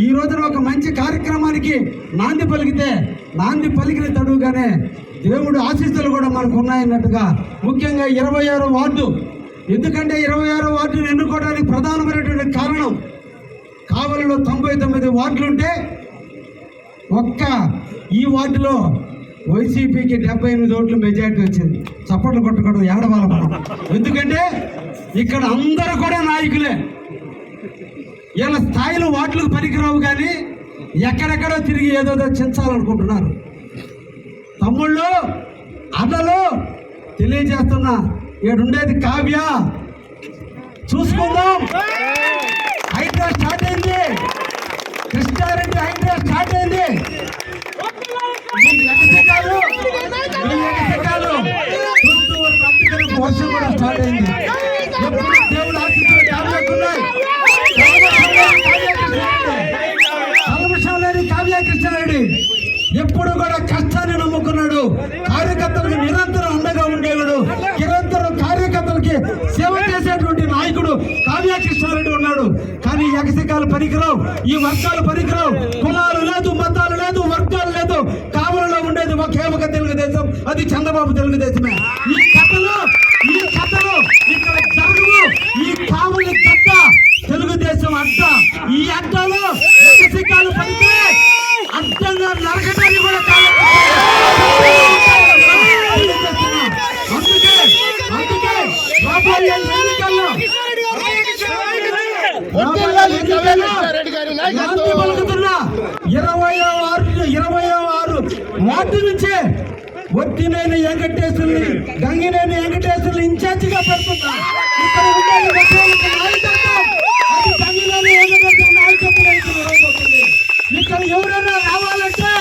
ఈ రోజున ఒక మంచి కార్యక్రమానికి నాంది పలికిన తడువుగానే దేవుడు ఆశీస్సులు కూడా మనకు ఉన్నాయన్నట్టుగా, ముఖ్యంగా 26వ వార్డు. ఎందుకంటే 26వ వార్డును ఎన్నుకోవడానికి ప్రధానమైనటువంటి కారణం, కావలిలో 99 వార్డులుంటే ఒక్క ఈ వార్డులో వైసీపీకి 78 ఓట్లు మెజార్టీ వచ్చింది. చప్పట్లు కొట్టకూడదు, ఏడవాళ్ళ మనం. ఎందుకంటే ఇక్కడ అందరూ కూడా నాయకులే. వీళ్ళ స్థాయిలో వార్డులకు పనికిరావు, కానీ ఎక్కడెక్కడో తిరిగి ఏదో చించాలనుకుంటున్నారు. తమ్ముళ్ళు, అన్నలు తెలియజేస్తున్నా, ఏడుండేది కావ్య, చూసుకుందాం. హైడ్రా స్టార్ట్ అయింది, కృష్ణారెడ్డి హైడ్రా స్టార్ట్ అయింది. వర్షం కూడా స్టార్ట్ అయింది. దేవుడు ఆశీర్వాదాలు కల్మషం లేని కావ్య కృష్ణారెడ్డి ఎప్పుడు కూడా కష్టాన్ని నమ్ముకున్నాడు. కార్యకర్తలకు నిరంతరం అండగా ఉండేవాడు. నిరంతరం కార్యకర్తలకి సేవ చేసేటువంటి నాయకుడు కావ్య కృష్ణారెడ్డి ఉన్నాడు. కానీ ఎగసికాలు పనికిరావు, ఈ వర్గాలు పనికిరావు. కులాలు లేదు, మతాలు లేదు, వర్గాలు లేదు. కావలిలో ఉండేది ఒకే ఒక తెలుగుదేశం, అది చంద్రబాబు తెలుగుదేశమే. ఈ కథలు ఇక్కడ జరగవు. ఈ కావలి గడ్డ తెలుగుదేశం అడ్డ. ఈ అడ్డలో ఎగసికాలు పడితే అడ్డంగా నరకటాన్ని కూడా అందుకే రాబోయే ఎన్నికల్లో పలుకుతున్నా 26 వార్డు నుంచే ఒట్టినేని వెంకటేశ్వర్ని, గంగినేని వెంకటేశ్వర్ని ఇన్ఛార్జిగా పెడుతున్నా. ఇక్కడ ఇక్కడ ఎవరైనా రావాలంటే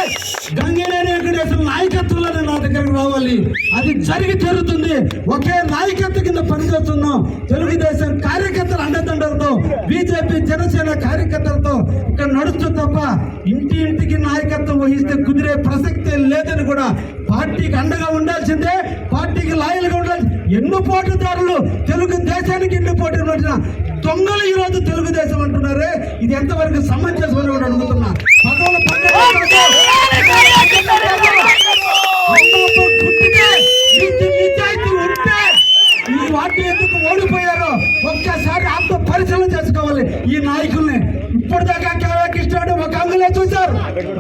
గంగినేని వెంకటేశ్వర నాయకత్వంలోనే నా దగ్గరకు రావాలి. అది జరుగుతుంది. ఒకే నాయకత్వం కింద పనిచేస్తున్నాం. తెలుగుదేశం కార్యకర్తల అండదండలతో, బీజేపీ జనసేన కార్యకర్తలతో ఇక్కడ నడుస్తూ తప్ప ఇంటింటికి నాయకత్వం వహిస్తే కుదిరే ప్రసక్తే లేదని కూడా పార్టీకి అండగా ఉండాల్సిందే, పార్టీకి లాయల్గా ఉండాల్సిందే. ఎన్నో పోటీదారులు తెలుగుదేశానికి ఎన్నో పోటీ వచ్చిన దొంగలు ఈ రోజు తెలుగుదేశం అంటున్నారే, ఇది ఎంతవరకు సమంజసం అని కూడా అడుగుతున్నా. నిజాయితీ ఉంటే ఈ వార్డు ఎందుకు ఓడిపోయారో ఒక్కసారి ఆత్మ పరిశీలన చేసుకోవాలి. ఈ నాయకుల్ని ఇప్పటిదాకా కావ్య కృష్ణారెడ్డి ఒక యాంగిలే చూశారు,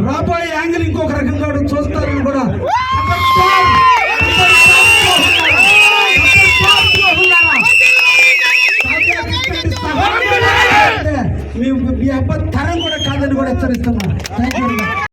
రాబోయే యాంగిల్ ఇంకొక రకంగా చూస్తారని కూడా మీ అబ్బాయి తరం కూడా కాదని కూడా హెచ్చరిస్తున్నా. Thank you.